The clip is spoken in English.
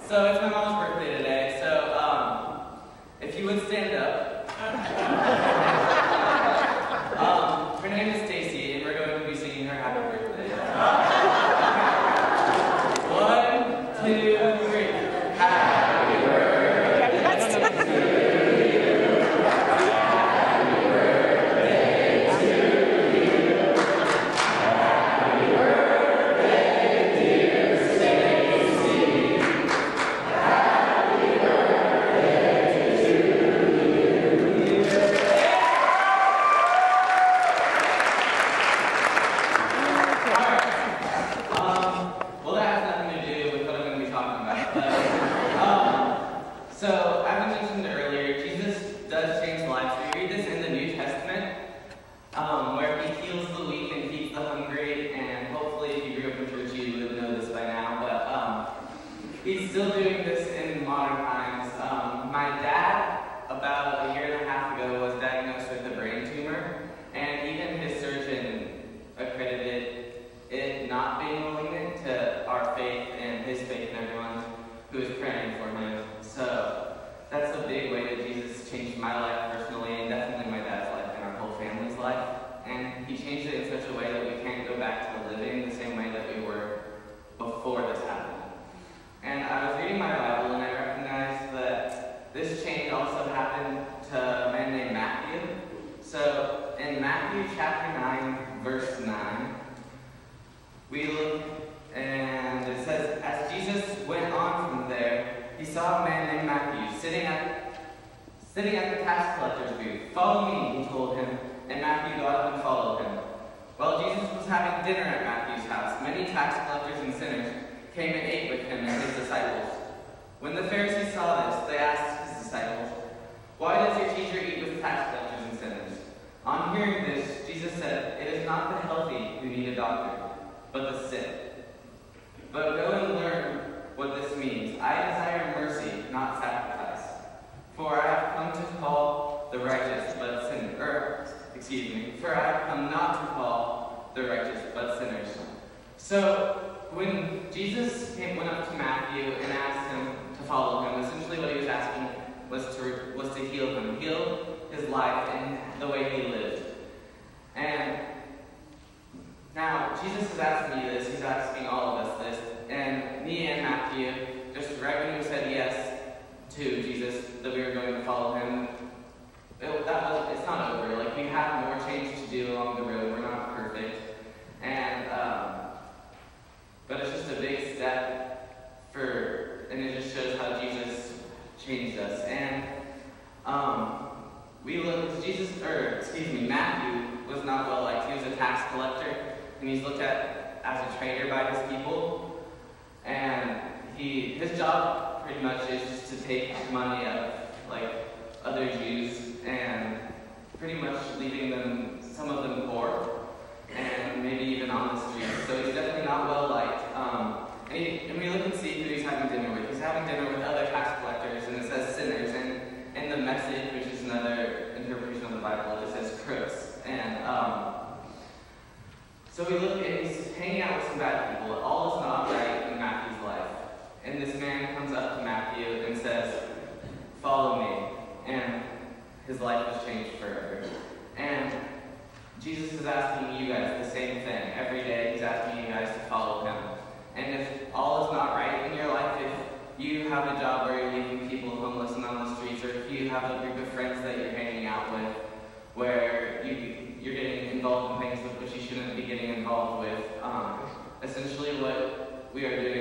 So it's my mom's birthday today, so if you would stand up. Her name is Stacy, and we're going to be singing her happy birthday. 1, 2, 3. Happy birthday to you. Happy birthday to you. Happy birthday dear Stacy. Happy birthday to you. Well, that has nothing to do with what I'm going to be talking about. But, so, as I mentioned earlier, Jesus does change lives. We read this in the New Testament, where he heals the weak and feeds the hungry. And hopefully, if you grew up in church, you would know this by now. But he's still doing this in modern times. My dad, about a year and a half ago, was diagnosed with a brain tumor, and even his surgeon accredited it not being malignant to our faith and his faith and everyone who is praying for him. So that's a big way that Jesus changed my life personally, and definitely my dad's life and our whole family's life. And he changed it in such a way that we can't go back to living the same way that we were before this happened. And I was reading my Bible and I recognized that this change also happened to a man named Matthew. So in Matthew chapter 9, verse 9, we look, and it says, as Jesus went on from there, he saw a man named Matthew sitting at the tax collector's booth. Follow me, he told him, and Matthew got up and followed him. While Jesus was having dinner at Matthew's house, many tax collectors and sinners came and ate with him and his disciples. When the Pharisees saw this, they asked his disciples, why does your teacher eat with tax collectors and sinners? On hearing this, Jesus said, it is not the healthy who need a doctor, but the sick. But go and learn what this means. I desire mercy, not sacrifice. For I have come to call the righteous, but sinners. For I have come not to call the righteous, but sinners. So when Jesus went up to Matthew and asked him to follow him, essentially what he was asking was to heal him, heal his life and the way he lived. And now, Jesus is asking me this, he's asking all of us this, and me and Matthew, just right when we said yes to Jesus, that we were going to follow him, it's not over. Like, we have more change to do along the road. We're not perfect. And, but it's just a big step and it just shows how Jesus changed us. And, Matthew was not well liked. He was a tax collector, and he's looked at as a traitor by his people. And his job pretty much is just to take money out of like other Jews and pretty much leaving them, some of them poor, and maybe even on the streets. So he's definitely not well liked. And we look and see who he's having dinner with. He's having dinner with other tax collectors, and it says sinners. And in the Message, which is another interpretation of the Bible, it says crooks. And so we look, and he's hanging out with some bad people. All is not right in Matthew's life. And this man comes up to Matthew and says, follow me. And his life has changed forever. And Jesus is asking you guys the same thing. Every day he's asking you guys to follow him. And if all is not right in your life, if you have a job where you're leaving people homeless and on the streets, or if you have a group of friends that you're hanging out with where you're getting involved in things which you shouldn't be getting involved with, essentially what we are doing